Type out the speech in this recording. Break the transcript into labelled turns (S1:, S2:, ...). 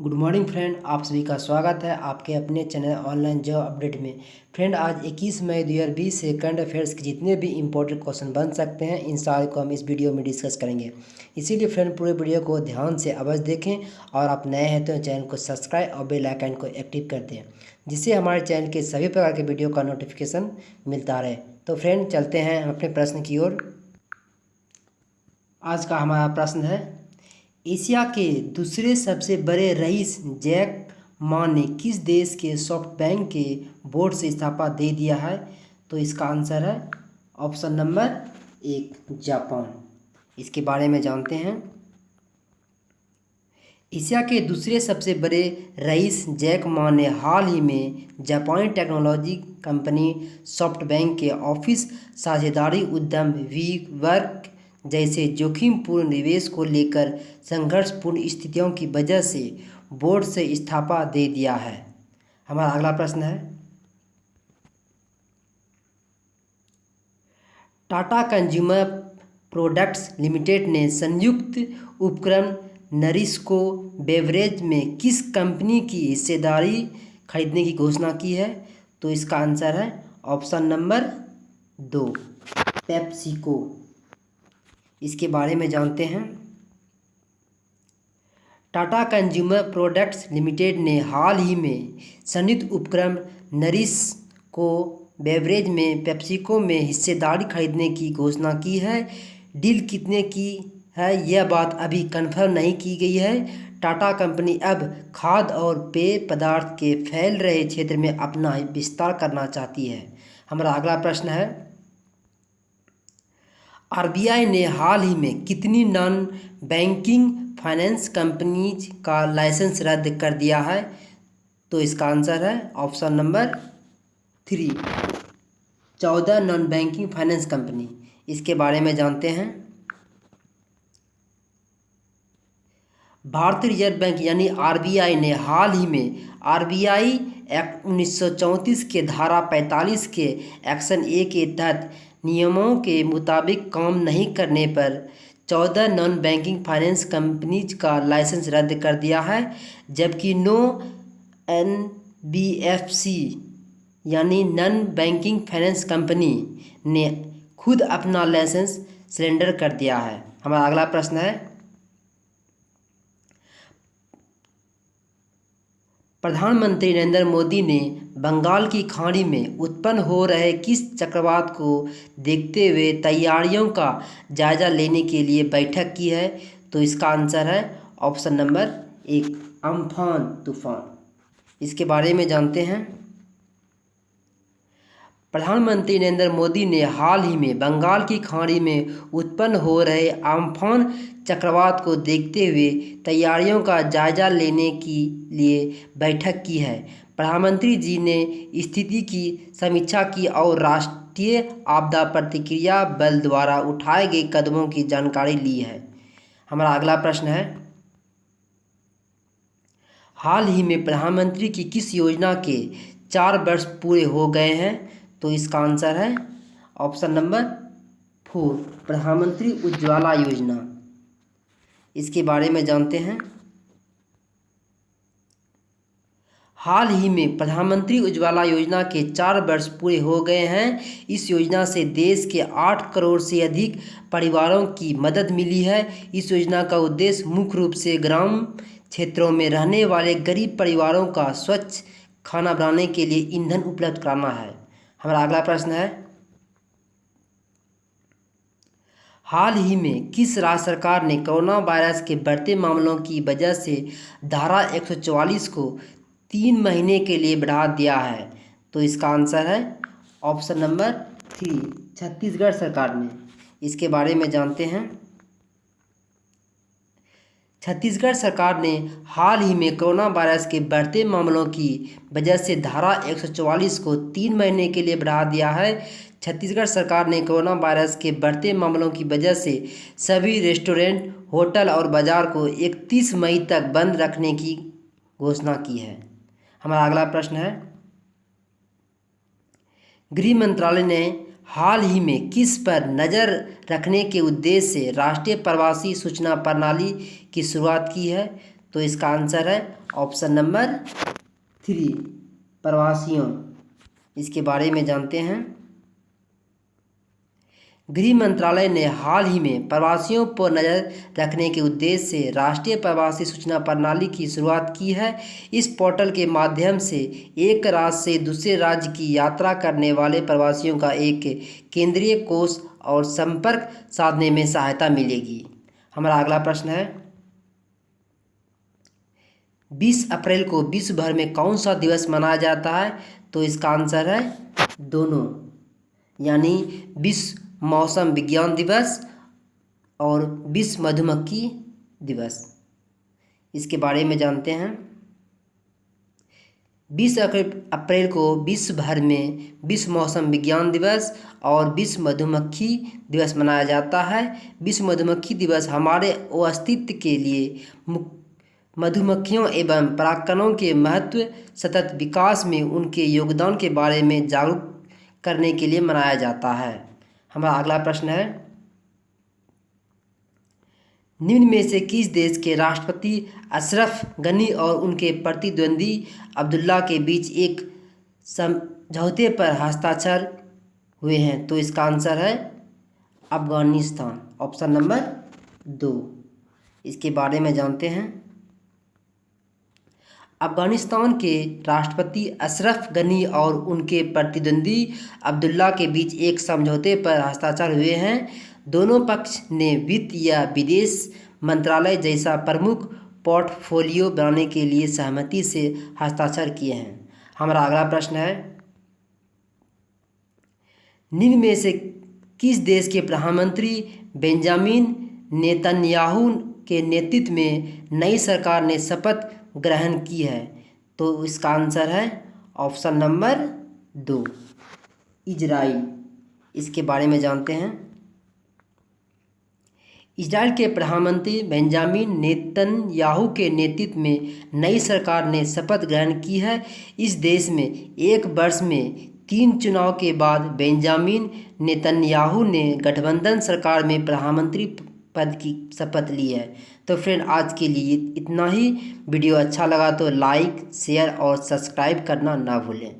S1: Good morning friend, आप सभी का स्वागत है आपके अपने चैनल ऑनलाइन जॉब अपडेट में। फ्रेंड, आज 21 मई 2020 से करंट अफेयर्स के जितने भी इंपॉर्टेंट क्वेश्चन बन सकते हैं इन सारे को हम इस वीडियो में डिस्कस करेंगे। इसीलिए फ्रेंड, पूरे वीडियो को ध्यान से अवश्य देखें और आप नए हैं तो चैनल को सब्सक्राइब और बेल आइकन को एक्टिव कर दें, जिससे हमारे चैनल के सभी प्रकार के वीडियो का नोटिफिकेशन मिलता रहे। तो फ्रेंड, चलते हैं हम अपने प्रश्न की ओर। आज का हमारा प्रश्न है, एशिया के दूसरे सबसे बड़े रईस जैक मा ने किस देश के सॉफ्टबैंक के बोर्ड से इस्तीफा दे दिया है? तो इसका आंसर है ऑप्शन नंबर 1, जापान। इसके बारे में जानते हैं। एशिया के दूसरे सबसे बड़े रईस जैक मा ने हाल ही में जापानी टेक्नोलॉजी कंपनी सॉफ्टबैंक के ऑफिस साझेदारी उद्यम वीवर्क जैसे जोखिमपूर्ण निवेश को लेकर संघर्षपूर्ण स्थितियों की वजह से बोर्ड से इस्तीफा दे दिया है। हमारा अगला प्रश्न है, टाटा कंज्यूमर प्रोडक्ट्स लिमिटेड ने संयुक्त उपक्रम नरिस्को बेवरेज में किस कंपनी की हिस्सेदारी खरीदने की घोषणा की है? तो इसका आंसर है ऑप्शन नंबर 2, पेप्सिको। इसके बारे में जानते हैं। टाटा कंज्यूमर प्रोडक्ट्स लिमिटेड ने हाल ही में संयुक्त उपक्रम नरिस्को बेवरेज में पेप्सिको में हिस्सेदारी खरीदने की घोषणा की है। डील कितने की है यह बात अभी कंफर्म नहीं की गई है। टाटा कंपनी अब खाद्य और पेय पदार्थ के फैल रहे क्षेत्र में अपना विस्तार करना चाहती है। हमारा अगला प्रश्न है, आरबीआई ने हाल ही में कितनी नॉन बैंकिंग फाइनेंस कंपनीज का लाइसेंस रद्द कर दिया है? तो इसका आंसर है option number 3, 14 non banking finance company. इसके बारे में जानते हैं। भारतीय रिजर्व बैंक यानी आरबीआई ने हाल ही में आरबीआई एक्ट 1934 के धारा 45 के एक्शन ए के तहत नियमों के मुताबिक काम नहीं करने पर 14 नॉन बैंकिंग फाइनेंस कंपनीज का लाइसेंस रद्द कर दिया है, जबकि 9 एनबीएफसी यानी नॉन बैंकिंग फाइनेंस कंपनी ने खुद अपना लाइसेंस सरेंडर कर दिया है। हमारा अगला प्रश्न है, प्रधानमंत्री नरेंद्र मोदी ने बंगाल की खाड़ी में उत्पन्न हो रहे किस चक्रवात को देखते हुए तैयारियों का जायजा लेने के लिए बैठक की है? तो इसका आंसर है ऑप्शन नंबर 1, अम्फान तूफान। इसके बारे में जानते हैं। प्रधानमंत्री नरेंद्र मोदी ने हाल ही में बंगाल की खाड़ी में उत्पन्न हो रहे अम्फान चक्रवात को देखते हुए तैयारियों का जायजा लेने के लिए बैठक की है। प्रधानमंत्री जी ने स्थिति की समीक्षा की और राष्ट्रीय आपदा प्रतिक्रिया बल द्वारा उठाए गए कदमों की जानकारी ली है। हमारा अगला प्रश्न है, हाल ही में प्रधानमंत्री की किस योजना के 4 वर्ष पूरे हो गए हैं? तो इसका आंसर है ऑप्शन नंबर 4, प्रधानमंत्री उज्ज्वला योजना। इसके बारे में जानते हैं। हाल ही में प्रधानमंत्री उज्ज्वला योजना के 4 वर्ष पूरे हो गए हैं। इस योजना से देश के 8 करोड़ से अधिक परिवारों की मदद मिली है। इस योजना का उद्देश्य मुख्य रूप से ग्राम क्षेत्रों में रहने वाले गरीब परिवारों का स्वच्छ खाना बनाने के लिए ईंधन उपलब्ध कराना है। हमारा अगला प्रश्न है, हाल ही में किस राज्य सरकार ने कोरोना वायरस के बढ़ते मामलों की वजह से धारा 144 को 3 महीने के लिए बढ़ा दिया है? तो इसका आंसर है ऑप्शन नंबर 3, छत्तीसगढ़ सरकार ने। इसके बारे में जानते हैं। छत्तीसगढ़ सरकार ने हाल ही में कोरोना वायरस के बढ़ते मामलों की वजह से धारा 144 को 3 महीने के लिए बढ़ा दिया है। छत्तीसगढ़ सरकार ने कोरोना वायरस के बढ़ते मामलों की वजह से सभी रेस्टोरेंट, होटल और बाजार को 31 मई तक बंद रखने की घोषणा की है। हमारा अगला प्रश्न है, गृह मंत्रालय ने हाल ही में किस पर नज़र रखने के उद्देश्य से राष्ट्रीय प्रवासी सूचना प्रणाली की शुरुआत की है? तो इसका आंसर है ऑप्शन नंबर 3 प्रवासियों। इसके बारे में जानते हैं। गृह मंत्रालय ने हाल ही में प्रवासियों पर नज़र रखने के उद्देश्य से राष्ट्रीय प्रवासी सूचना प्रणाली की शुरुआत की है। इस पोर्टल के माध्यम से एक राज्य से दूसरे राज्य की यात्रा करने वाले प्रवासियों का एक केंद्रीय कोष और संपर्क साधने में सहायता मिलेगी। हमारा अगला प्रश्न है, 20 अप्रैल को विश्व भर में कौन सा दिवस मनाया जाता है? तो इसका आंसर है दोनों, यानी विश्व मौसम विज्ञान दिवस और विश्व मधुमक्खी दिवस। इसके बारे में जानते हैं। 20 अप्रैल को विश्व भर में विश्व मौसम विज्ञान दिवस और विश्व मधुमक्खी दिवस मनाया जाता है। विश्व मधुमक्खी दिवस हमारे अस्तित्व के लिए मधुमक्खियों एवं परागकणों के महत्व, सतत विकास में उनके योगदान के बारे में जागरूक करने के लिए मनाया जाता है। हमारा अगला प्रश्न है, निम्न में से किस देश के राष्ट्रपति अशरफ गनी और उनके प्रतिद्वंदी अब्दुल्ला के बीच एक समझौते पर हस्ताक्षर हुए हैं? तो इसका आंसर है अफगानिस्तान, ऑप्शन नंबर 2। इसके बारे में जानते हैं। अफगानिस्तान के राष्ट्रपति अशरफ गनी और उनके प्रतिद्वंदी अब्दुल्ला के बीच एक समझौते पर हस्ताक्षर हुए हैं। दोनों पक्ष ने वित्त या विदेश मंत्रालय जैसा प्रमुख पोर्टफोलियो बनाने के लिए सहमति से हस्ताक्षर किए हैं। हमारा अगला प्रश्न है, निम्न में से किस देश के प्रधानमंत्री बेंजामिन नेतन्याहू के नेतृत्व में नई सरकार ने शपथ ग्रहण की है? तो इसका आंसर है ऑप्शन नंबर 2 इजराइल। इसके बारे में जानते हैं। इजराइल के प्रधानमंत्री बेंजामिन नेतन्याहू के नेतृत्व में नई सरकार ने शपथ ग्रहण की है। इस देश में एक वर्ष में 3 चुनाव के बाद बेंजामिन नेतन्याहू ने गठबंधन सरकार में प्रधानमंत्री पद की शपथ ली है। तो फ्रेंड, आज के लिए इतना ही। वीडियो अच्छा लगा तो लाइक, शेयर और सब्सक्राइब करना ना भूलें।